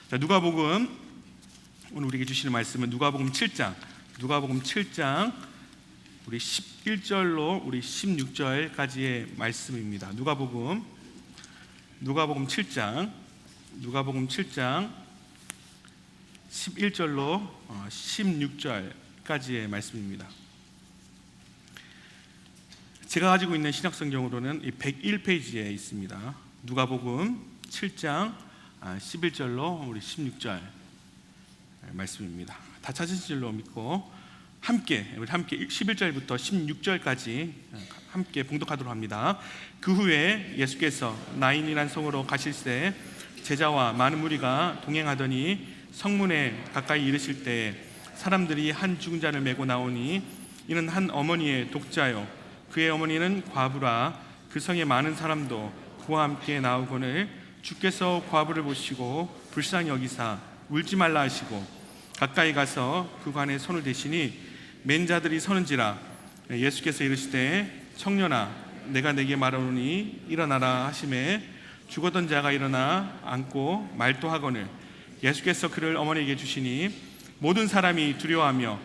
자, 누가복음, 오늘 우리에게 주시는 말씀은 누가복음 7장 우리 11절로 우리 16절까지의 말씀입니다. 누가복음 7장 11절로 16절까지의 말씀입니다. 제가 가지고 있는 신약성경으로는 이 101페이지에 있습니다. 누가복음 7장 11절로 우리 16절 말씀입니다. 다 찾으신 줄로 믿고 우리 함께 11절부터 16절까지 함께 봉독하도록 합니다. 그 후에 예수께서 나인이란 성으로 가실새 제자와 많은 무리가 동행하더니 성문에 가까이 이르실 때에 사람들이 한 죽은 자를 메고 나오니 이는 한 어머니의 독자요 그의 어머니는 과부라. 그 성에 많은 사람도 그와 함께 나오거늘 주께서 과부를 보시고 불쌍히 여기사 울지 말라 하시고 가까이 가서 그 관에 손을 대시니 맨 자들이 서는지라. 예수께서 이르시되 청년아 내가 내게 말하노니 일어나라 하시매 죽었던 자가 일어나 앉고 말도 하거늘 예수께서 그를 어머니에게 주시니 모든 사람이 두려워하며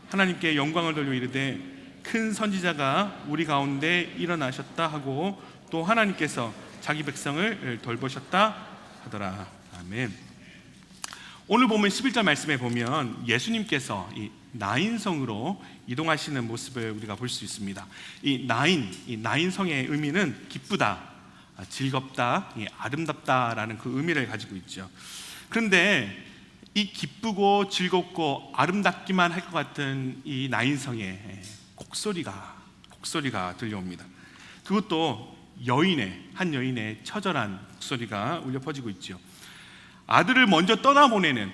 하나님께 영광을 돌려 이르되 큰 선지자가 우리 가운데 일어나셨다 하고 또 하나님께서 자기 백성을 돌보셨다 하더라. 아멘. 오늘 보면 11절 말씀에 보면 예수님께서 이 나인성으로 이동하시는 모습을 우리가 볼 수 있습니다. 이 나인성의 의미는 기쁘다, 즐겁다, 아름답다라는 그 의미를 가지고 있죠. 그런데 이 기쁘고 즐겁고 아름답기만 할 것 같은 이 나인성에 곡소리가 들려옵니다. 그것도 한 여인의 처절한 곡소리가 울려 퍼지고 있죠. 아들을 먼저 떠나보내는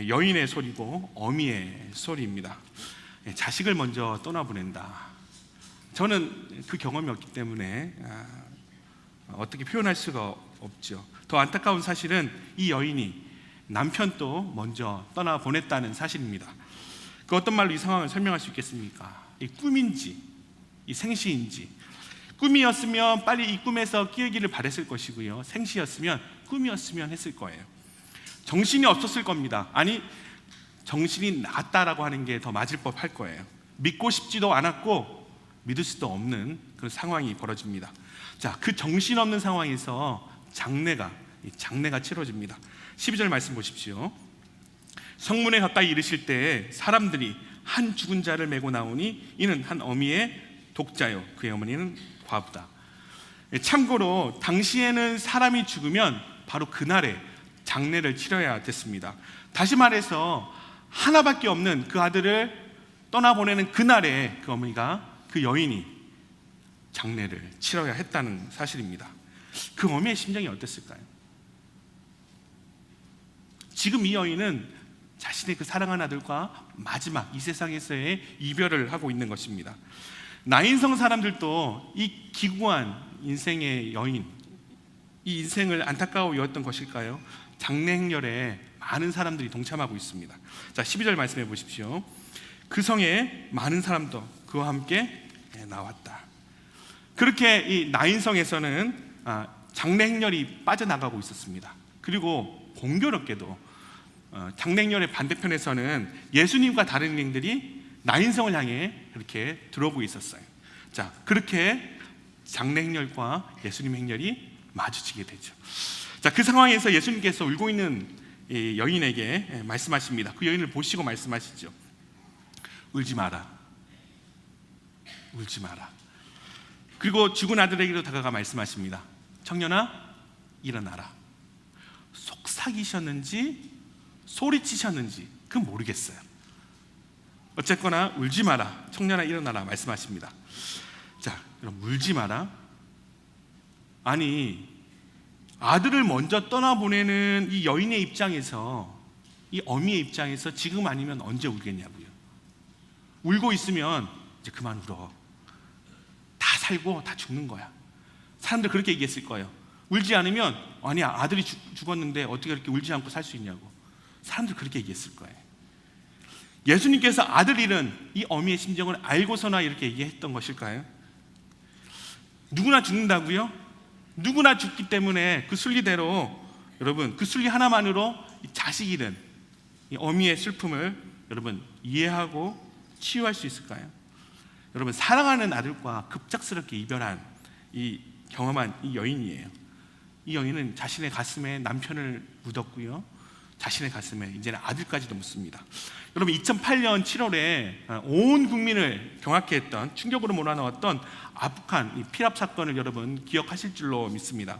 여인의 소리고 어미의 소리입니다. 자식을 먼저 떠나보낸다. 저는 그 경험이 없기 때문에 어떻게 표현할 수가 없죠. 더 안타까운 사실은 이 여인이 남편도 먼저 떠나보냈다는 사실입니다. 그 어떤 말로 이 상황을 설명할 수 있겠습니까? 이 꿈인지 이 생시인지. 꿈이었으면 빨리 이 꿈에서 깨기를 바랬을 것이고요, 생시였으면 꿈이었으면 했을 거예요. 정신이 없었을 겁니다. 아니, 정신이 나갔다라고 하는 게 더 맞을 법할 거예요. 믿고 싶지도 않았고 믿을 수도 없는 그런 상황이 벌어집니다. 자, 그 정신없는 상황에서 장례가 치러집니다. 12절 말씀 보십시오. 성문에 가까이 이르실 때에 사람들이 한 죽은 자를 메고 나오니 이는 한 어미의 독자요 그의 어머니는 과부다. 참고로 당시에는 사람이 죽으면 바로 그날에 장례를 치러야 됐습니다. 다시 말해서 하나밖에 없는 그 아들을 떠나보내는 그날에 그 어머니가, 그 여인이 장례를 치러야 했다는 사실입니다. 그 어미의 심정이 어땠을까요? 지금 이 여인은 자신의 그 사랑하는 아들과 마지막 이 세상에서의 이별을 하고 있는 것입니다. 나인성 사람들도 이 기구한 인생의 여인, 이 인생을 안타까워 여겼던 것일까요? 장례 행렬에 많은 사람들이 동참하고 있습니다. 자, 12절 말씀해 보십시오. 그 성에 많은 사람도 그와 함께 나왔다. 그렇게 이 나인성에서는 장례 행렬이 빠져나가고 있었습니다. 그리고 공교롭게도 장례 행렬의 반대편에서는 예수님과 다른 인들이 나인성을 향해 이렇게 들어오고 있었어요. 자, 그렇게 장례 행렬과 예수님 행렬이 마주치게 되죠. 자, 그 상황에서 예수님께서 울고 있는 이 여인에게 말씀하십니다. 그 여인을 보시고 말씀하시죠. 울지 마라. 그리고 죽은 아들에게도 다가가 말씀하십니다. 청년아, 일어나라. 속삭이셨는지 소리치셨는지 그건 모르겠어요. 어쨌거나 울지 마라, 청년아 일어나라 말씀하십니다. 자, 그럼 울지 마라. 아니, 아들을 먼저 떠나보내는 이 여인의 입장에서, 이 어미의 입장에서 지금 아니면 언제 울겠냐고요. 울고 있으면 이제 그만 울어. 다 살고 다 죽는 거야. 사람들 그렇게 얘기했을 거예요. 울지 않으면, 아니야, 아들이 죽었는데 어떻게 그렇게 울지 않고 살 수 있냐고. 사람들 그렇게 얘기했을 거예요. 예수님께서 아들 잃은 이 어미의 심정을 알고서나 이렇게 얘기했던 것일까요? 누구나 죽는다고요? 누구나 죽기 때문에 그 순리대로 여러분, 그 술기 하나만으로 이 자식 잃은 이 어미의 슬픔을 여러분 이해하고 치유할 수 있을까요? 여러분, 사랑하는 아들과 급작스럽게 이별한 이 경험한 이 여인이에요. 이 여인은 자신의 가슴에 남편을 묻었고요, 자신의 가슴에 이제는 아들까지도 묻습니다. 여러분, 2008년 7월에 온 국민을 경악케 했던, 충격으로 몰아넣었던 아프간 이 피랍 사건을 여러분 기억하실 줄로 믿습니다.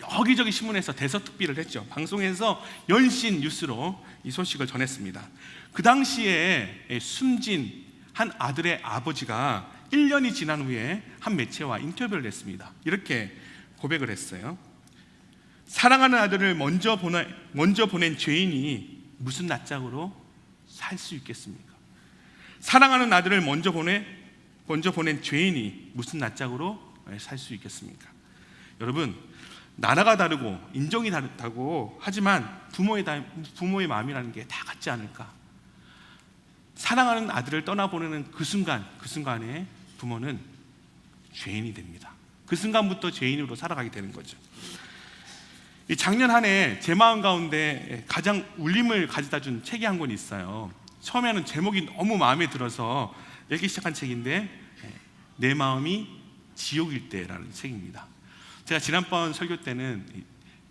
여기저기 신문에서 대서특필을 했죠. 방송에서 연신 뉴스로 이 소식을 전했습니다. 그 당시에 숨진 한 아들의 아버지가 1년이 지난 후에 한 매체와 인터뷰를 했습니다. 이렇게 고백을 했어요. 사랑하는 아들을 먼저 보낸 죄인이 무슨 낯짝으로 살 수 있겠습니까? 사랑하는 아들을 먼저 보낸 죄인이 무슨 낯짝으로 살 수 있겠습니까? 여러분, 나라가 다르고 인종이 다르다고 하지만 부모의 마음이라는 게 다 같지 않을까? 사랑하는 아들을 떠나보내는 그 순간에 부모는 죄인이 됩니다. 그 순간부터 죄인으로 살아가게 되는 거죠. 작년 한 해 제 마음 가운데 가장 울림을 가져다 준 책이 한 권 있어요. 처음에는 제목이 너무 마음에 들어서 읽기 시작한 책인데, 내 마음이 지옥일 때라는 책입니다. 제가 지난번 설교 때는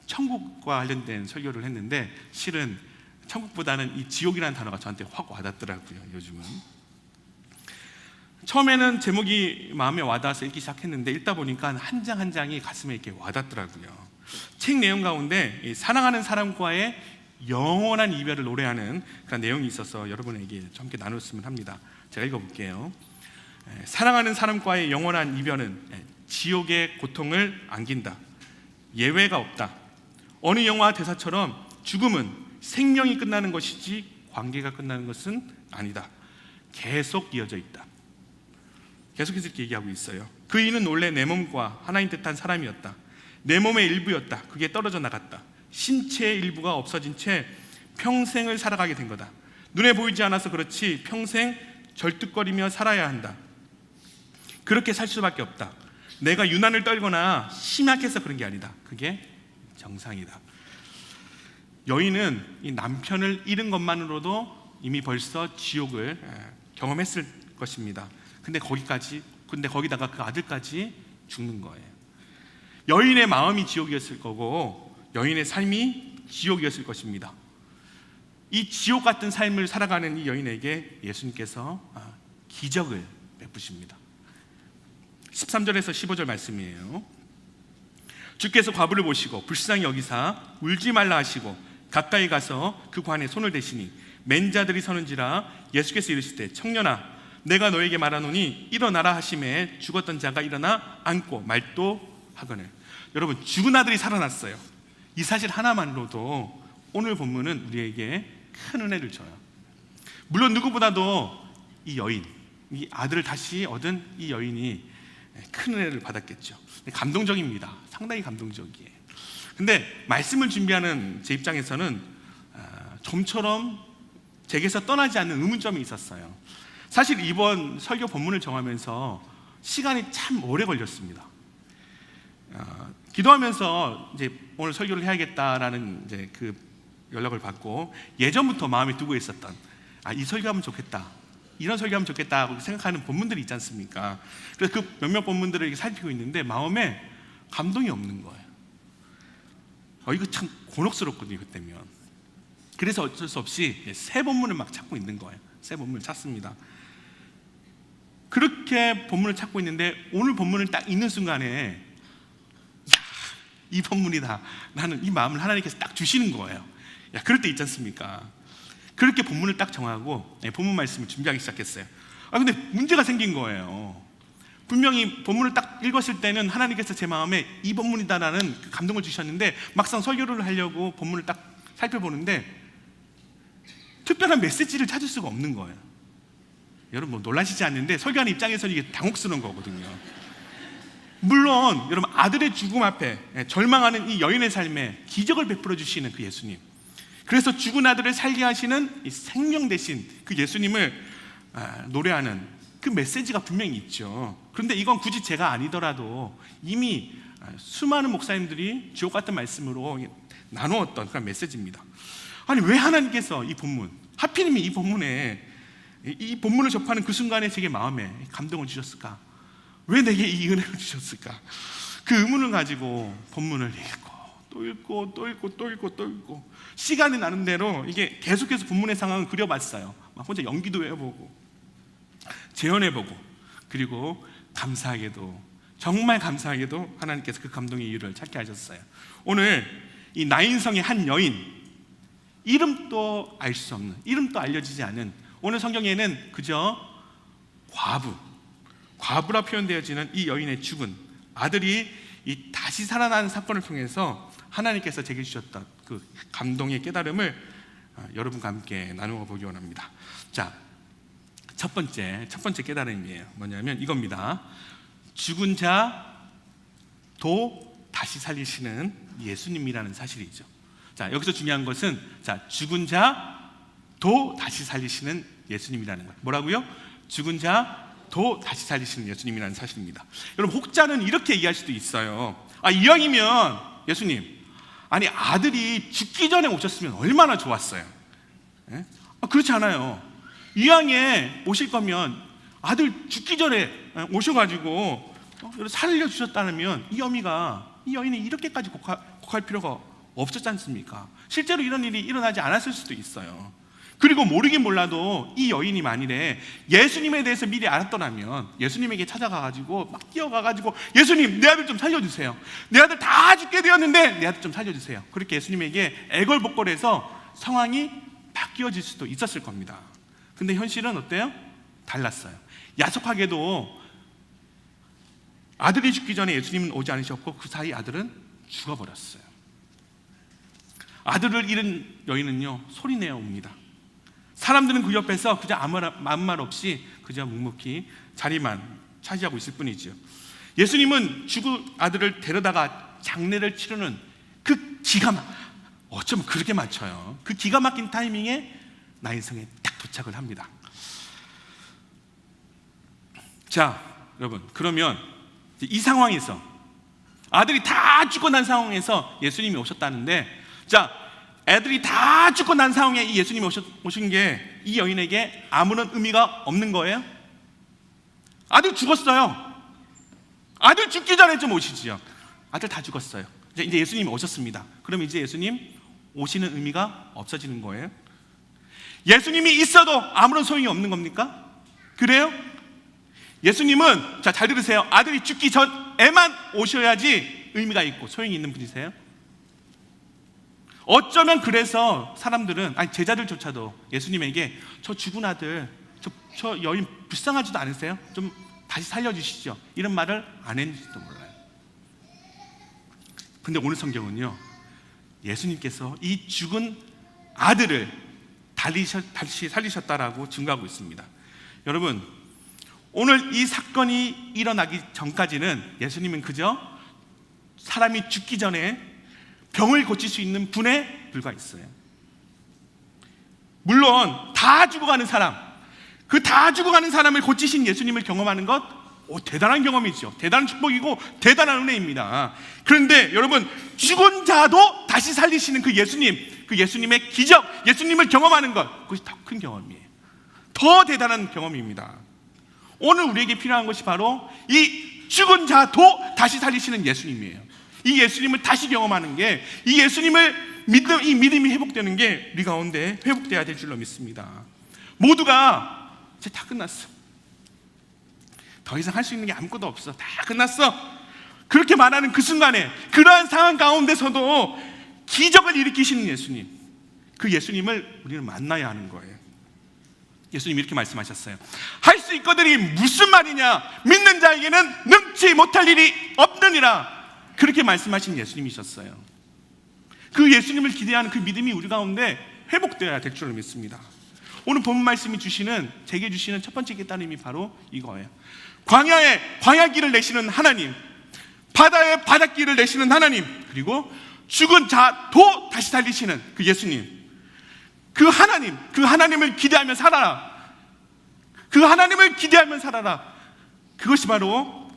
천국과 관련된 설교를 했는데, 실은 천국보다는 이 지옥이라는 단어가 저한테 확 와닿더라고요. 요즘은 처음에는 제목이 마음에 와닿아서 읽기 시작했는데, 읽다 보니까 한 장 한 장이 가슴에 이렇게 와닿더라고요. 책 내용 가운데 사랑하는 사람과의 영원한 이별을 노래하는 그런 내용이 있어서 여러분에게 함께 나눴으면 합니다. 제가 읽어볼게요. 사랑하는 사람과의 영원한 이별은 지옥의 고통을 안긴다. 예외가 없다. 어느 영화 대사처럼 죽음은 생명이 끝나는 것이지 관계가 끝나는 것은 아니다. 계속 이어져 있다. 계속해서 이렇게 얘기하고 있어요. 그 이는 원래 내 몸과 하나인 듯한 사람이었다. 내 몸의 일부였다. 그게 떨어져 나갔다. 신체의 일부가 없어진 채 평생을 살아가게 된 거다. 눈에 보이지 않아서 그렇지 평생 절뚝거리며 살아야 한다. 그렇게 살 수밖에 없다. 내가 유난을 떨거나 심약해서 그런 게 아니다. 그게 정상이다. 여인은 이 남편을 잃은 것만으로도 이미 벌써 지옥을 경험했을 것입니다. 근데 거기다가 그 아들까지 죽는 거예요. 여인의 마음이 지옥이었을 거고 여인의 삶이 지옥이었을 것입니다. 이 지옥 같은 삶을 살아가는 이 여인에게 예수님께서 기적을 베푸십니다. 13절에서 15절 말씀이에요. 주께서 과부를 보시고 불쌍히 여기사 울지 말라 하시고 가까이 가서 그 관에 손을 대시니 맨 자들이 서는지라. 예수께서 이르시되 청년아, 내가 너에게 말하노니 일어나라 하심에 죽었던 자가 일어나 앉고 말도 하거늘. 여러분, 죽은 아들이 살아났어요. 이 사실 하나만으로도 오늘 본문은 우리에게 큰 은혜를 줘요. 물론 누구보다도 이 여인, 이 아들을 다시 얻은 이 여인이 큰 은혜를 받았겠죠. 감동적입니다. 상당히 감동적이에요. 근데 말씀을 준비하는 제 입장에서는 좀처럼 제게서 떠나지 않는 의문점이 있었어요. 사실 이번 설교 본문을 정하면서 시간이 참 오래 걸렸습니다. 기도하면서 이제 오늘 설교를 해야겠다라는 이제 그 연락을 받고 예전부터 마음에 두고 있었던 이 설교하면 좋겠다, 이런 설교하면 좋겠다고 생각하는 본문들이 있지 않습니까? 그래서 그 몇몇 본문들을 이렇게 살피고 있는데 마음에 감동이 없는 거예요. 이거 참 곤혹스럽거든요, 그때면. 그래서 어쩔 수 없이 새 본문을 막 찾고 있는 거예요. 새 본문을 찾습니다. 그렇게 본문을 찾고 있는데 오늘 본문을 딱 읽는 순간에 이 본문이다 라는 이 마음을 하나님께서 딱 주시는 거예요. 그럴 때 있지 않습니까? 그렇게 본문을 딱 정하고 본문 말씀을 준비하기 시작했어요. 근데 문제가 생긴 거예요. 분명히 본문을 딱 읽었을 때는 하나님께서 제 마음에 이 본문이다라는 그 감동을 주셨는데 막상 설교를 하려고 본문을 딱 살펴보는데 특별한 메시지를 찾을 수가 없는 거예요. 여러분, 뭐 놀라시지 않는데 설교하는 입장에서는 이게 당혹스러운 거거든요. 물론 여러분, 아들의 죽음 앞에 절망하는 이 여인의 삶에 기적을 베풀어 주시는 그 예수님, 그래서 죽은 아들을 살게 하시는 이 생명 대신 그 예수님을 노래하는 그 메시지가 분명히 있죠. 그런데 이건 굳이 제가 아니더라도 이미 수많은 목사님들이 주옥 같은 말씀으로 나누었던 그런 메시지입니다. 아니 왜 하나님께서 이 본문, 하필이면 이 본문에 이 본문을 접하는 그 순간에 제게 마음에 감동을 주셨을까? 왜 내게 이 은혜를 주셨을까? 그 의문을 가지고 본문을 읽고 또 읽고 또 읽고 또 읽고 또 읽고 시간이 나는 대로 이게 계속해서 본문의 상황을 그려봤어요. 막 혼자 연기도 해보고 재현해보고, 그리고 감사하게도, 정말 감사하게도 하나님께서 그 감동의 이유를 찾게 하셨어요. 오늘 이 나인성의 한 여인, 이름도 알 수 없는, 이름도 알려지지 않은, 오늘 성경에는 그저 과부라 표현되어지는 이 여인의 죽은 아들이 이 다시 살아나는 사건을 통해서 하나님께서 제게 주셨던 그 감동의 깨달음을 여러분과 함께 나누어 보기 원합니다. 자, 첫 번째 깨달음이에요. 뭐냐면 이겁니다. 죽은 자도 다시 살리시는 예수님이라는 사실이죠. 자, 여기서 중요한 것은, 자, 죽은 자도 다시 살리시는 예수님이라는 거예요. 뭐라고요? 죽은 자도 다시 살리시는 예수님이라는 사실입니다. 여러분, 혹자는 이렇게 얘기할 수도 있어요. 이왕이면 예수님, 아니 아들이 죽기 전에 오셨으면 얼마나 좋았어요. 예? 그렇지 않아요. 이왕에 오실 거면 아들 죽기 전에 오셔가지고 살려주셨다면 이 여인이 이렇게까지 곡할 필요가 없었지 않습니까? 실제로 이런 일이 일어나지 않았을 수도 있어요. 그리고 모르긴 몰라도 이 여인이 만일에 예수님에 대해서 미리 알았더라면 예수님에게 찾아가가지고 막 뛰어가가지고, 예수님 내 아들 좀 살려주세요. 내 아들 다 죽게 되었는데 내 아들 좀 살려주세요. 그렇게 예수님에게 애걸복걸해서 상황이 바뀌어질 수도 있었을 겁니다. 근데 현실은 어때요? 달랐어요. 야속하게도 아들이 죽기 전에 예수님은 오지 않으셨고 그 사이 아들은 죽어버렸어요. 아들을 잃은 여인은요, 소리내어 옵니다. 사람들은 그 옆에서 그저 아무 말 없이 그저 묵묵히 자리만 차지하고 있을 뿐이죠. 예수님은 죽은 아들을 데려다가 장례를 치르는 그 어쩌면 그렇게 맞춰요. 그 기가 막힌 타이밍에 나인성에 딱 도착을 합니다. 자, 여러분, 그러면 이 상황에서 아들이 다 죽고 난 상황에서 예수님이 오셨다는데, 자, 애들이 다 죽고 난 상황에 이 예수님이 오신 게 이 여인에게 아무런 의미가 없는 거예요? 아들 죽었어요. 아들 죽기 전에 좀 오시지요. 아들 다 죽었어요. 이제 예수님이 오셨습니다. 그럼 이제 예수님 오시는 의미가 없어지는 거예요? 예수님이 있어도 아무런 소용이 없는 겁니까? 그래요? 예수님은, 자, 잘 들으세요. 아들이 죽기 전에만 오셔야지 의미가 있고 소용이 있는 분이세요. 어쩌면 그래서 사람들은, 제자들조차도 예수님에게 저 죽은 아들, 저 여인 불쌍하지도 않으세요? 좀 다시 살려주시죠, 이런 말을 안 했는지도 몰라요. 근데 오늘 성경은요, 예수님께서 이 죽은 아들을 다시 살리셨다라고 증거하고 있습니다. 여러분, 오늘 이 사건이 일어나기 전까지는 예수님은 그저 사람이 죽기 전에 병을 고칠 수 있는 분에 불과했어요. 물론 다 죽어가는 사람, 그 다 죽어가는 사람을 고치신 예수님을 경험하는 것, 대단한 경험이죠. 대단한 축복이고 대단한 은혜입니다. 그런데 여러분, 죽은 자도 다시 살리시는 그 예수님의 기적, 예수님을 경험하는 것, 그것이 더 큰 경험이에요. 더 대단한 경험입니다. 오늘 우리에게 필요한 것이 바로 이 죽은 자도 다시 살리시는 예수님이에요. 이 예수님을 다시 경험하는 게, 이 예수님을 이 믿음이 회복되는 게 우리 가운데 회복돼야 될 줄로 믿습니다. 모두가 이제 다 끝났어, 더 이상 할 수 있는 게 아무것도 없어, 다 끝났어, 그렇게 말하는 그 순간에, 그러한 상황 가운데서도 기적을 일으키시는 예수님, 그 예수님을 우리는 만나야 하는 거예요. 예수님이 이렇게 말씀하셨어요. 할 수 있거든이 무슨 말이냐, 믿는 자에게는 능치 못할 일이 없느니라, 그렇게 말씀하신 예수님이셨어요. 그 예수님을 기대하는 그 믿음이 우리 가운데 회복되어야 될 줄을 믿습니다. 오늘 본 말씀이 제게 주시는 첫 번째 깨달음이 바로 이거예요. 광야에 광야길을 내시는 하나님, 바다에 바닷길을 내시는 하나님, 그리고 죽은 자도 다시 살리시는 그 예수님, 그 하나님을 기대하며 살아라. 그 하나님을 기대하며 살아라. 그것이 바로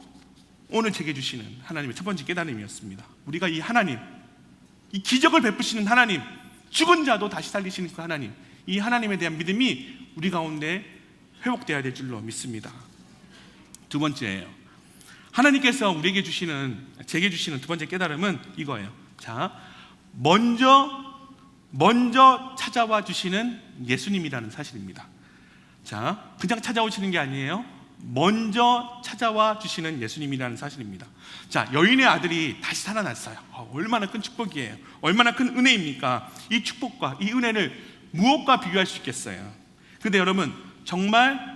오늘 제게 주시는 하나님의 첫 번째 깨달음이었습니다. 우리가 이 하나님, 이 기적을 베푸시는 하나님, 죽은 자도 다시 살리시는 그 하나님, 이 하나님에 대한 믿음이 우리 가운데 회복되어야 될 줄로 믿습니다. 두 번째예요. 하나님께서 우리에게 주시는, 제게 주시는 두 번째 깨달음은 이거예요. 자, 먼저 찾아와 주시는 예수님이라는 사실입니다. 자, 그냥 찾아오시는 게 아니에요. 먼저 찾아와 주시는 예수님이라는 사실입니다. 자, 여인의 아들이 다시 살아났어요. 얼마나 큰 축복이에요. 얼마나 큰 은혜입니까? 이 축복과 이 은혜를 무엇과 비교할 수 있겠어요? 근데 여러분, 정말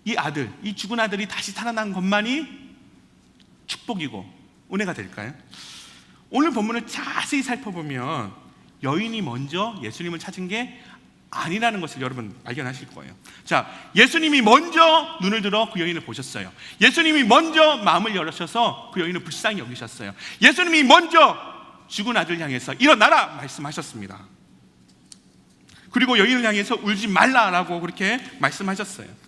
이 아들, 이 죽은 아들이 다시 살아난 것만이 축복이고 은혜가 될까요? 오늘 본문을 자세히 살펴보면 여인이 먼저 예수님을 찾은 게 아니라는 것을 여러분 발견하실 거예요. 자, 예수님이 먼저 눈을 들어 그 여인을 보셨어요. 예수님이 먼저 마음을 열으셔서 그 여인을 불쌍히 여기셨어요. 예수님이 먼저 죽은 아들 향해서 일어나라 말씀하셨습니다. 그리고 여인을 향해서 울지 말라라고 그렇게 말씀하셨어요.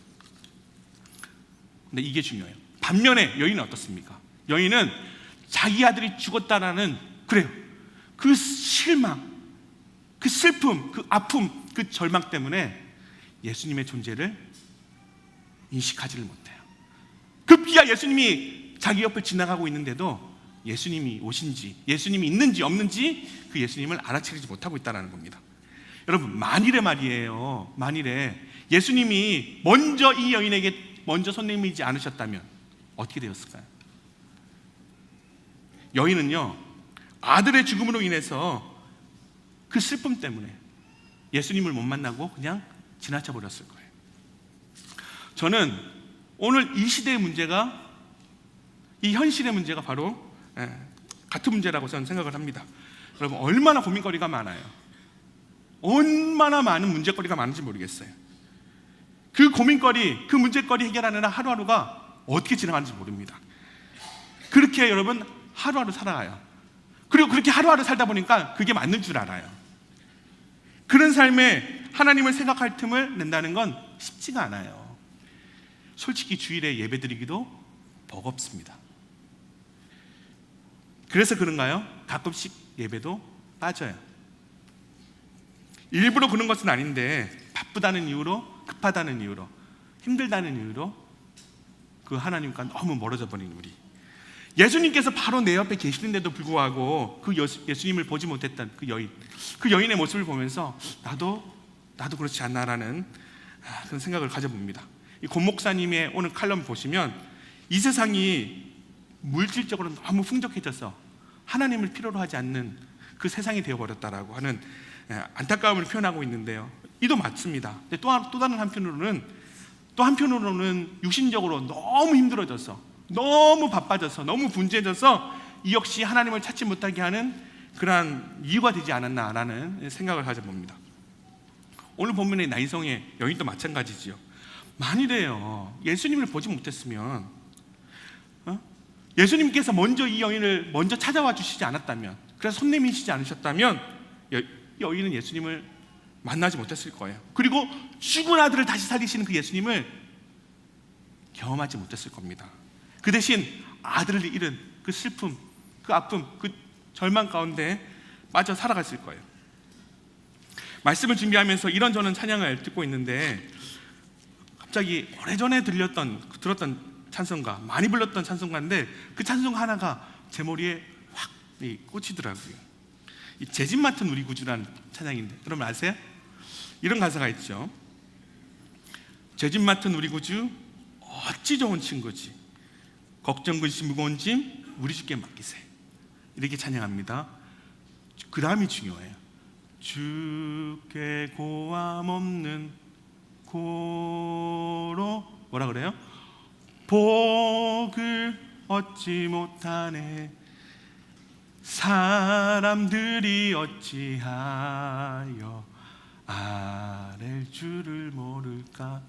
근데 이게 중요해요. 반면에 여인은 어떻습니까? 여인은 자기 아들이 죽었다라는, 그래요, 그 실망, 그 슬픔, 그 아픔, 그 절망 때문에 예수님의 존재를 인식하지를 못해요. 급기야 예수님이 자기 옆을 지나가고 있는데도 예수님이 오신지, 예수님이 있는지 없는지 그 예수님을 알아채리지 못하고 있다는 겁니다. 여러분, 만일에 말이에요, 만일에 예수님이 먼저 이 여인에게 먼저 손 내밀지 않으셨다면 어떻게 되었을까요? 여인은요, 아들의 죽음으로 인해서 그 슬픔 때문에 예수님을 못 만나고 그냥 지나쳐 버렸을 거예요. 저는 오늘 이 시대의 문제가, 이 현실의 문제가 바로 같은 문제라고 저는 생각을 합니다. 여러분, 얼마나 고민거리가 많아요. 얼마나 많은 문제거리가 많은지 모르겠어요. 그 고민거리, 그 문제거리 해결하느라 하루하루가 어떻게 지나가는지 모릅니다. 그렇게 여러분 하루하루 살아가요. 그리고 그렇게 하루하루 살다 보니까 그게 맞는 줄 알아요. 그런 삶에 하나님을 생각할 틈을 낸다는 건 쉽지가 않아요. 솔직히 주일에 예배드리기도 버겁습니다. 그래서 그런가요? 가끔씩 예배도 빠져요. 일부러 그런 것은 아닌데 바쁘다는 이유로, 급하다는 이유로, 힘들다는 이유로 그 하나님과 너무 멀어져 버린 우리, 예수님께서 바로 내 옆에 계시는데도 불구하고 그 예수님을 보지 못했던 그 여인의 모습을 보면서 나도 그렇지 않나라는 그런 생각을 가져봅니다. 이 권 목사님의 오늘 칼럼 보시면 이 세상이 물질적으로 너무 풍족해져서 하나님을 필요로 하지 않는 그 세상이 되어버렸다라고 하는 안타까움을 표현하고 있는데요, 이도 맞습니다. 근데 또 다른 한편으로는 육신적으로 너무 힘들어져서, 너무 바빠져서, 너무 분주해져서 이 역시 하나님을 찾지 못하게 하는 그러한 이유가 되지 않았나라는 생각을 가져봅니다. 오늘 본문의 나인성의 여인도 마찬가지지요. 만일에요, 예수님을 보지 못했으면, 예수님께서 먼저 이 여인을 먼저 찾아와 주시지 않았다면, 그래서 손 내미시지 않으셨다면 여인은 예수님을 만나지 못했을 거예요. 그리고 죽은 아들을 다시 살리시는 그 예수님을 경험하지 못했을 겁니다. 그 대신 아들을 잃은 그 슬픔, 그 아픔, 그 절망 가운데 빠져 살아갔을 거예요. 말씀을 준비하면서 이런저런 찬양을 듣고 있는데 갑자기 오래전에 들었던 찬송가, 많이 불렀던 찬송가인데 그 찬송 하나가 제 머리에 확 꽂히더라고요. 이 제집 맡은 우리 구주라는 찬양인데 여러분 아세요? 이런 가사가 있죠. 제집 맡은 우리 구주 어찌 좋은 친구지, 걱정 근심 무거운 짐 우리 주께 맡기세, 이렇게 찬양합니다. 그 다음이 중요해요. 주께 고함 없는 고로 뭐라 그래요? 복을 얻지 못하네, 사람들이 어찌하여 아랠 줄을 모를까.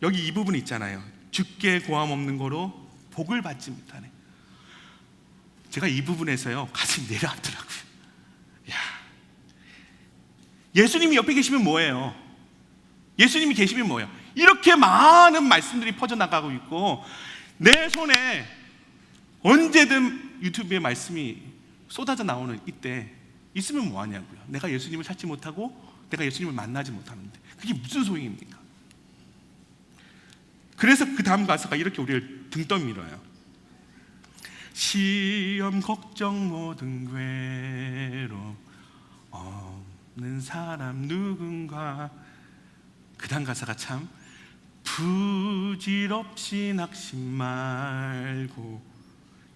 여기 이 부분 있잖아요. 주께 고함 없는 거로 복을 받지 못하네. 제가 이 부분에서요 가슴이 내려앉더라고요. 야, 예수님이 옆에 계시면 뭐예요? 예수님이 계시면 뭐예요? 이렇게 많은 말씀들이 퍼져나가고 있고 내 손에 언제든 유튜브에 말씀이 쏟아져 나오는 이때 있으면 뭐하냐고요. 내가 예수님을 찾지 못하고 내가 예수님을 만나지 못하는데 그게 무슨 소용입니까? 그래서 그 다음 가사가 이렇게 우리를 등 떠밀어요. 시험 걱정 모든 괴로움 없는 사람 누군가. 그 다음 가사가 참 부질없이 낙심 말고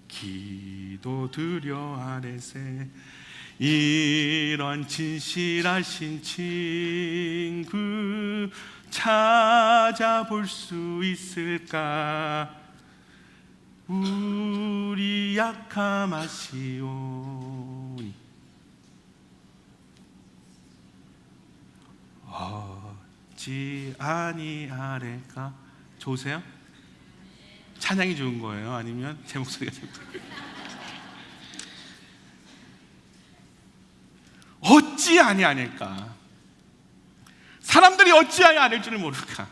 기도드려 아래세. 이런 진실하신 친구 찾아볼 수 있을까. 우리 약함 아시오니 어찌 아니하래까. 좋으세요? 찬양이 좋은 거예요? 아니면 제 목소리가 좋은 거예요? 어찌 아니하니까. 사람들이 어찌하여 아닐 줄을 모를까.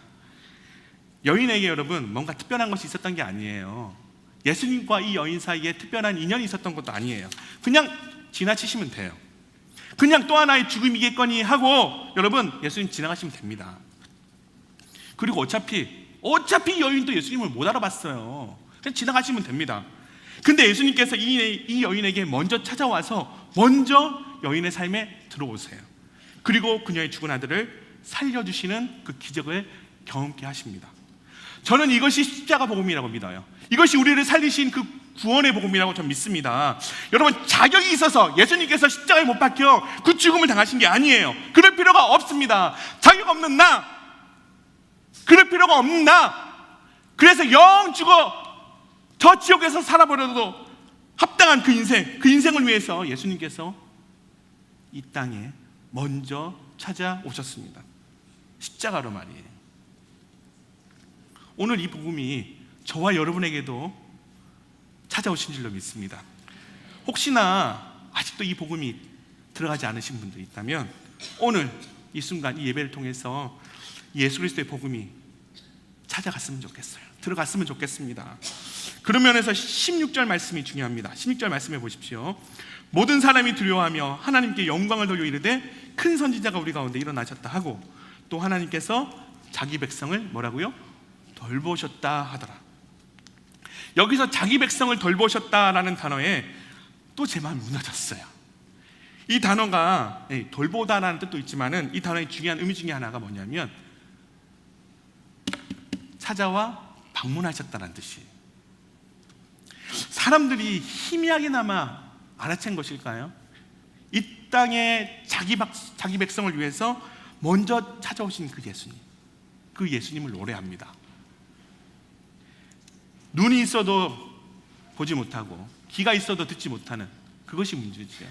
여인에게 여러분 뭔가 특별한 것이 있었던 게 아니에요. 예수님과 이 여인 사이에 특별한 인연이 있었던 것도 아니에요. 그냥 지나치시면 돼요. 그냥 또 하나의 죽음이겠거니 하고 여러분 예수님 지나가시면 됩니다. 그리고 어차피 여인도 예수님을 못 알아봤어요. 그냥 지나가시면 됩니다. 근데 예수님께서 이 여인에게 먼저 찾아와서 먼저 여인의 삶에 들어오세요. 그리고 그녀의 죽은 아들을 살려주시는 그 기적을 경험케 하십니다. 저는 이것이 십자가 복음이라고 믿어요. 이것이 우리를 살리신 그 구원의 복음이라고 저는 믿습니다. 여러분, 자격이 있어서 예수님께서 십자가에 못 박혀 그 죽음을 당하신 게 아니에요. 그럴 필요가 없습니다. 자격 없는 나, 그럴 필요가 없는 나, 그래서 영 죽어 저 지옥에서 살아버려도 합당한 그 인생을 위해서 예수님께서 이 땅에 먼저 찾아오셨습니다. 십자가로 말이에요. 오늘 이 복음이 저와 여러분에게도 찾아오신 줄로 믿습니다. 혹시나 아직도 이 복음이 들어가지 않으신 분들이 있다면 오늘 이 순간 이 예배를 통해서 예수 그리스도의 복음이 찾아갔으면 좋겠어요. 들어갔으면 좋겠습니다. 그런 면에서 16절 말씀이 중요합니다. 16절 말씀해 보십시오. 모든 사람이 두려워하며 하나님께 영광을 돌려 이르되 큰 선지자가 우리 가운데 일어나셨다 하고 또 하나님께서 자기 백성을 뭐라고요? 돌보셨다 하더라. 여기서 자기 백성을 돌보셨다라는 단어에 또 제 마음이 무너졌어요. 이 단어가 돌보다라는 뜻도 있지만은 이 단어의 중요한 의미 중에 하나가 뭐냐면 찾아와 방문하셨다는 뜻이에요. 사람들이 희미하게나마 알아챈 것일까요? 이 땅에 자기 백성을 위해서 먼저 찾아오신 그 예수님을 노래합니다. 눈이 있어도 보지 못하고 귀가 있어도 듣지 못하는 그것이 문제죠.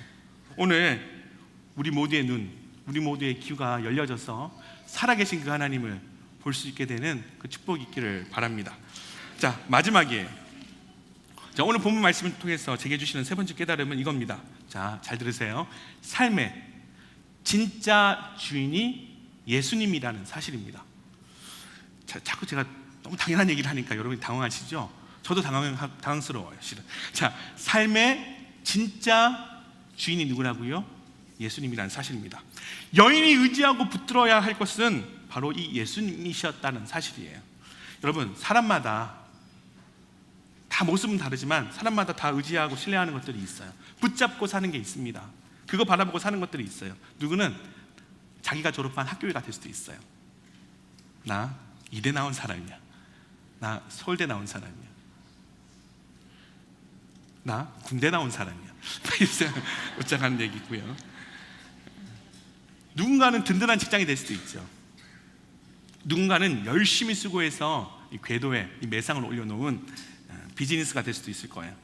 오늘 우리 모두의 눈, 우리 모두의 귀가 열려져서 살아계신 그 하나님을 볼 수 있게 되는 그 축복이 있기를 바랍니다. 자, 마지막에 오늘 본문 말씀을 통해서 제게 주시는 세 번째 깨달음은 이겁니다. 자, 잘 들으세요. 삶의 진짜 주인이 예수님이라는 사실입니다. 자, 자꾸 제가 너무 당연한 얘기를 하니까 여러분이 당황하시죠? 저도 당황스러워요, 실은. 자, 삶의 진짜 주인이 누구라고요? 예수님이라는 사실입니다. 여인이 의지하고 붙들어야 할 것은 바로 이 예수님이셨다는 사실이에요. 여러분, 사람마다 다 모습은 다르지만 사람마다 다 의지하고 신뢰하는 것들이 있어요. 붙잡고 사는 게 있습니다. 그거 바라보고 사는 것들이 있어요. 누구는 자기가 졸업한 학교가 될 수도 있어요. 나 이대 나온 사람이야. 나 서울대 나온 사람이야. 나 군대 나온 사람이야. 웃자가는 얘기고요. 누군가는 든든한 직장이 될 수도 있죠. 누군가는 열심히 수고해서 이 궤도에 이 매상을 올려놓은 비즈니스가 될 수도 있을 거예요.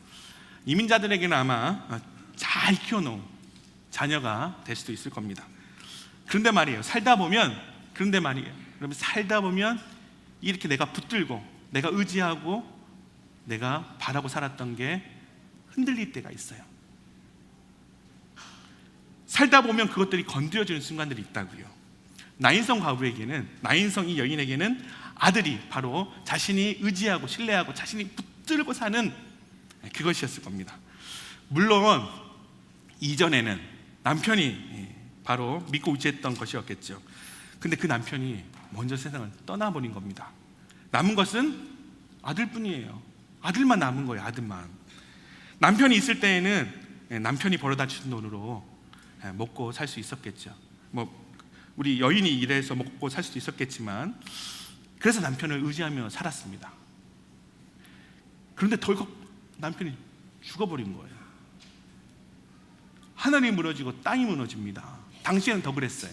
이민자들에게는 아마 잘 키워놓은 자녀가 될 수도 있을 겁니다. 그런데 말이에요. 여러분, 살다 보면 이렇게 내가 붙들고 내가 의지하고 내가 바라고 살았던 게 흔들릴 때가 있어요. 살다 보면 그것들이 건드려지는 순간들이 있다고요. 나인성 이 여인에게는 아들이 바로 자신이 의지하고 신뢰하고 자신이 붙들고 사는 그것이었을 겁니다. 물론 이전에는 남편이 바로 믿고 의지했던 것이었겠죠. 근데 그 남편이 먼저 세상을 떠나버린 겁니다. 남은 것은 아들뿐이에요. 아들만 남은 거예요. 아들만. 남편이 있을 때에는 남편이 벌어다 준 돈으로 먹고 살 수 있었겠죠. 우리 여인이 일해서 먹고 살 수도 있었겠지만, 그래서 남편을 의지하며 살았습니다. 그런데 덜컥 남편이 죽어버린 거예요. 하늘이 무너지고 땅이 무너집니다. 당시에는 더 그랬어요.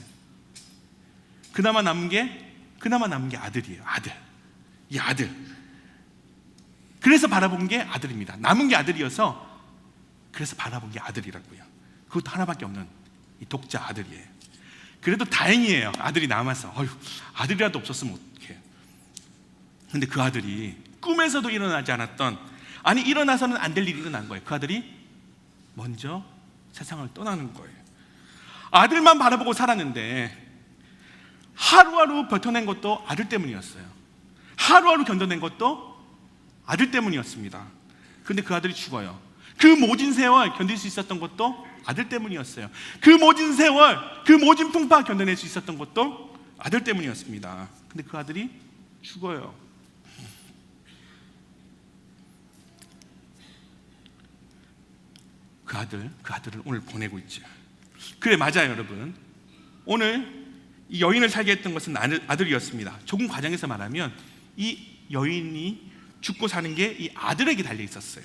그나마 남은 게 아들이에요. 아들. 이 아들. 그래서 바라본 게 아들입니다. 남은 게 아들이어서 그래서 바라본 게 아들이라고요. 그것도 하나밖에 없는 이 독자 아들이에요. 그래도 다행이에요. 아들이 남아서. 아들이라도 없었으면 어떡해. 근데 그 아들이 꿈에서도 일어나지 않았던, 아니 일어나서는 안 될 일이 일어난 거예요. 그 아들이 먼저 세상을 떠나는 거예요. 아들만 바라보고 살았는데 하루하루 버텨낸 것도 아들 때문이었어요. 하루하루 견뎌낸 것도 아들 때문이었습니다. 그런데 그 아들이 죽어요. 그 모진 세월 견딜 수 있었던 것도 아들 때문이었어요. 그 모진 세월, 그 모진 풍파 견뎌낼 수 있었던 것도 아들 때문이었습니다. 근데 그 아들이 죽어요. 그 아들을 오늘 보내고 있죠. 그래, 맞아요, 여러분. 오늘 이 여인을 살게 했던 것은 아들이었습니다. 조금 과정에서 말하면 이 여인이 죽고 사는 게 이 아들에게 달려 있었어요.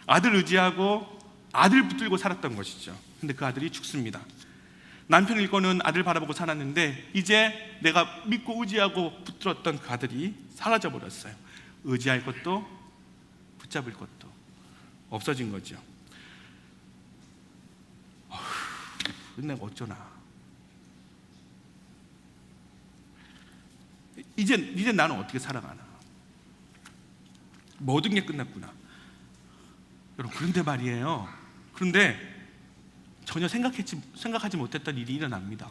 아들 의지하고 아들 붙들고 살았던 것이죠. 근데 그 아들이 죽습니다. 남편을 잃고는 아들 바라보고 살았는데 이제 내가 믿고 의지하고 붙들었던 그 아들이 사라져 버렸어요. 의지할 것도 붙잡을 것도 없어진 거죠. 내가 어쩌나. 이제 나는 어떻게 살아가나. 모든 게 끝났구나. 여러분, 그런데 말이에요. 그런데 전혀 생각하지 못했던 일이 일어납니다.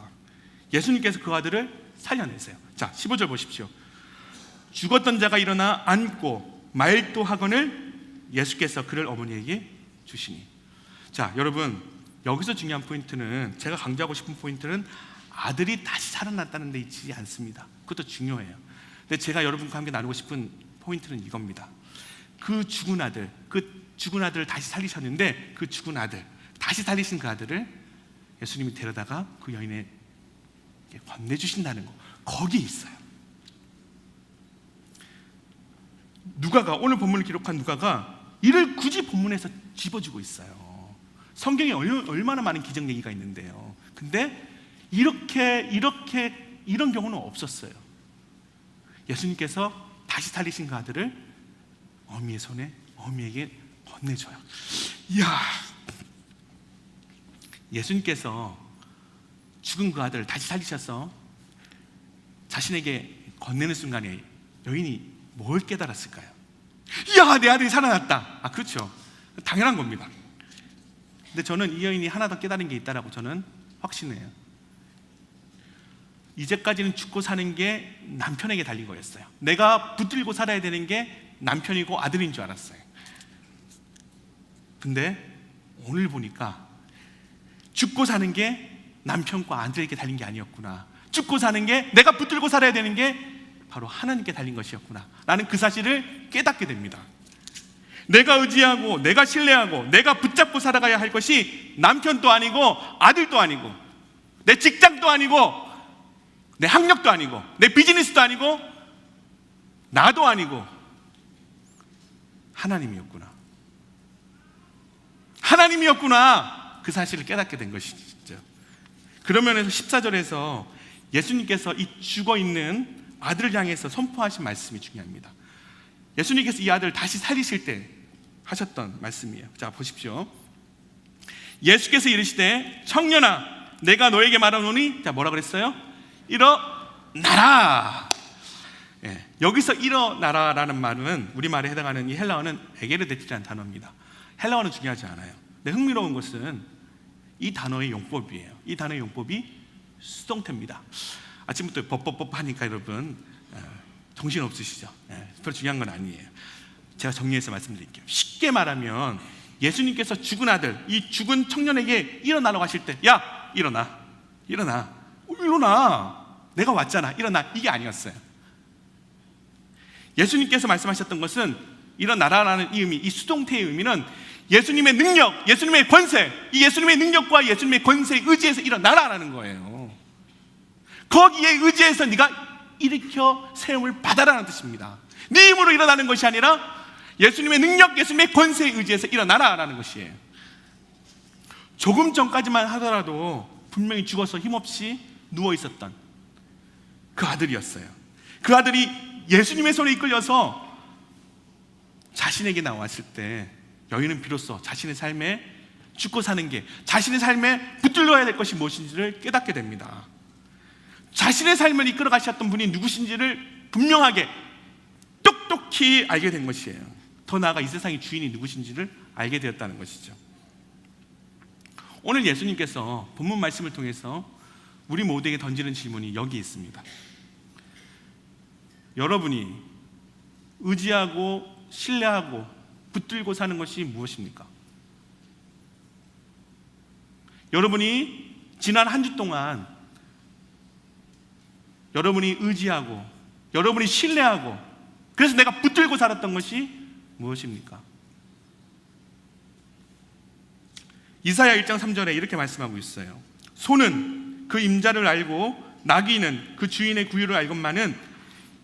예수님께서 그 아들을 살려내세요. 자, 15절 보십시오. 죽었던 자가 일어나 앉고 말도하거늘 예수께서 그를 어머니에게 주시니. 자, 여러분, 여기서 중요한 포인트는, 제가 강조하고 싶은 포인트는 아들이 다시 살아났다는 데 있지 않습니다. 그것도 중요해요. 근데 제가 여러분과 함께 나누고 싶은 포인트는 이겁니다. 그 죽은 아들을 다시 살리셨는데, 그 죽은 아들, 다시 살리신 그 아들을 예수님이 데려다가 그 여인에게 건네주신다는 거, 거기에 있어요. 누가가, 오늘 본문을 기록한 누가가 이를 굳이 본문에서 집어주고 있어요. 성경에 얼마나 많은 기적 얘기가 있는데요. 근데 이런 경우는 없었어요. 예수님께서 다시 살리신 그 아들을 어미의 손에, 어미에게 건네줘요. 이야, 예수님께서 죽은 그 아들을 다시 살리셔서 자신에게 건네는 순간에 여인이 뭘 깨달았을까요? 이야, 내 아들이 살아났다. 그렇죠. 당연한 겁니다. 근데 저는 이 여인이 하나 더 깨달은 게 있다라고 저는 확신해요. 이제까지는 죽고 사는 게 남편에게 달린 거였어요. 내가 붙들고 살아야 되는 게 남편이고 아들인 줄 알았어요. 근데 오늘 보니까 죽고 사는 게 남편과 아들에게 달린 게 아니었구나. 죽고 사는 게, 내가 붙들고 살아야 되는 게 바로 하나님께 달린 것이었구나 라는 그 사실을 깨닫게 됩니다. 내가 의지하고 내가 신뢰하고 내가 붙잡고 살아가야 할 것이 남편도 아니고 아들도 아니고 내 직장도 아니고 내 학력도 아니고 내 비즈니스도 아니고 나도 아니고 하나님이었구나. 그 사실을 깨닫게 된 것이죠. 그러면서 14절에서 예수님께서 이 죽어있는 아들을 향해서 선포하신 말씀이 중요합니다. 예수님께서 이 아들을 다시 살리실 때 하셨던 말씀이에요. 자, 보십시오. 예수께서 이르시되 청년아, 내가 너에게 말하노니, 자, 뭐라 그랬어요? 일어나라. 여기서 일어나라라는 말은, 우리말에 해당하는 이 헬라어는 에게르데티라는 단어입니다. 헬라어는 중요하지 않아요. 근데 흥미로운 것은 이 단어의 용법이에요. 이 단어의 용법이 수동태입니다. 아침부터 법법 하니까 여러분 정신 없으시죠? 별로 중요한 건 아니에요. 제가 정리해서 말씀드릴게요. 쉽게 말하면 예수님께서 죽은 아들, 이 죽은 청년에게 일어나라고 하실 때, 야, 일어나, 일어나, 일어나, 내가 왔잖아, 일어나, 이게 아니었어요. 예수님께서 말씀하셨던 것은 일어나라라는 이 의미, 이 수동태의 의미는 예수님의 능력, 예수님의 권세, 이 예수님의 능력과 예수님의 권세에 의지해서 일어나라라는 거예요. 거기에 의지해서 네가 일으켜 세움을 받아라는 뜻입니다. 네 힘으로 일어나는 것이 아니라 예수님의 능력, 예수님의 권세에 의지해서 일어나라라는 것이에요. 조금 전까지만 하더라도 분명히 죽어서 힘없이 누워있었던 그 아들이었어요. 그 아들이 예수님의 손에 이끌려서 자신에게 나왔을 때 여인은 비로소 자신의 삶에 죽고 사는 게, 자신의 삶에 붙들려야 될 것이 무엇인지를 깨닫게 됩니다. 자신의 삶을 이끌어 가셨던 분이 누구신지를 분명하게 똑똑히 알게 된 것이에요. 더 나아가 이 세상의 주인이 누구신지를 알게 되었다는 것이죠. 오늘 예수님께서 본문 말씀을 통해서 우리 모두에게 던지는 질문이 여기 있습니다. 여러분이 의지하고 신뢰하고 붙들고 사는 것이 무엇입니까? 여러분이 지난 한 주 동안 여러분이 의지하고 여러분이 신뢰하고 그래서 내가 붙들고 살았던 것이 무엇입니까? 이사야 1장 3절에 이렇게 말씀하고 있어요. 소는 그 임자를 알고 나귀는 그 주인의 구유를 알건만은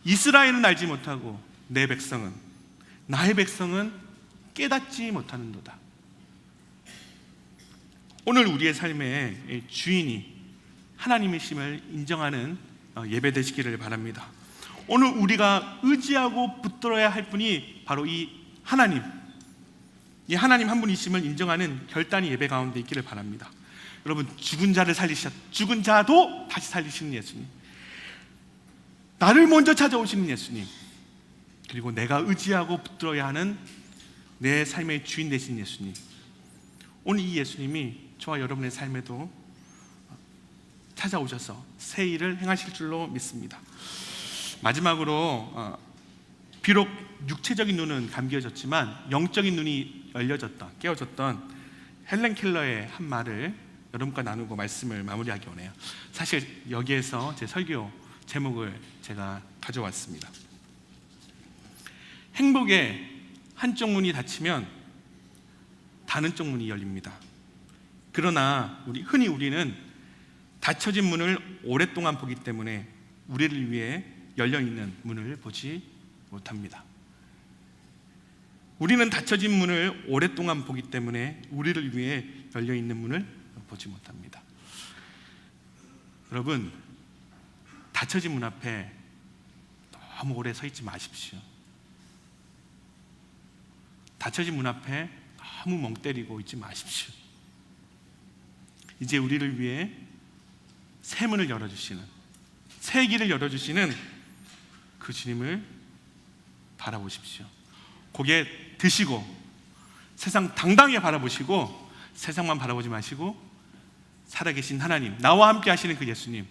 이스라엘은 알지 못하고 내 백성은, 나의 백성은 깨닫지 못하는도다. 오늘 우리의 삶의 주인이 하나님이심을 인정하는 예배 되시기를 바랍니다. 오늘 우리가 의지하고 붙들어야 할 분이 바로 이 하나님, 이 하나님 한 분이심을 인정하는 결단이 예배 가운데 있기를 바랍니다. 여러분, 죽은 자도 다시 살리시는 예수님, 나를 먼저 찾아오시는 예수님, 그리고 내가 의지하고 붙들어야 하는 내 삶의 주인 되신 예수님, 오늘 이 예수님이 저와 여러분의 삶에도 찾아오셔서 새 일을 행하실 줄로 믿습니다. 마지막으로 비록 육체적인 눈은 감겨졌지만 영적인 눈이 열려졌던, 깨어졌던 헬렌 켈러의 한 말을 여러분과 나누고 말씀을 마무리하기 원해요. 사실 여기에서 제 설교 제목을 제가 가져왔습니다. 행복의 한쪽 문이 닫히면 다른 쪽 문이 열립니다. 그러나 흔히 우리는 닫혀진 문을 오랫동안 보기 때문에 우리를 위해 열려있는 문을 보지 못합니다. 우리는 닫혀진 문을 오랫동안 보기 때문에 우리를 위해 열려있는 문을 보지 못합니다. 여러분, 닫혀진 문 앞에 너무 오래 서 있지 마십시오. 닫혀진 문 앞에 너무 멍 때리고 있지 마십시오. 이제 우리를 위해 새 문을 열어주시는, 새 길을 열어주시는 그 주님을 바라보십시오. 고개 드시고 세상 당당히 바라보시고 세상만 바라보지 마시고 살아계신 하나님, 나와 함께 하시는 그 예수님,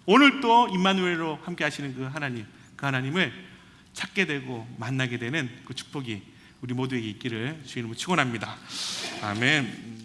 오늘 또 임마누엘로 함께 하시는 그 하나님, 그 하나님을 찾게 되고 만나게 되는 그 축복이 우리 모두에게 있기를 주의 이름으로 축원합니다. 아멘.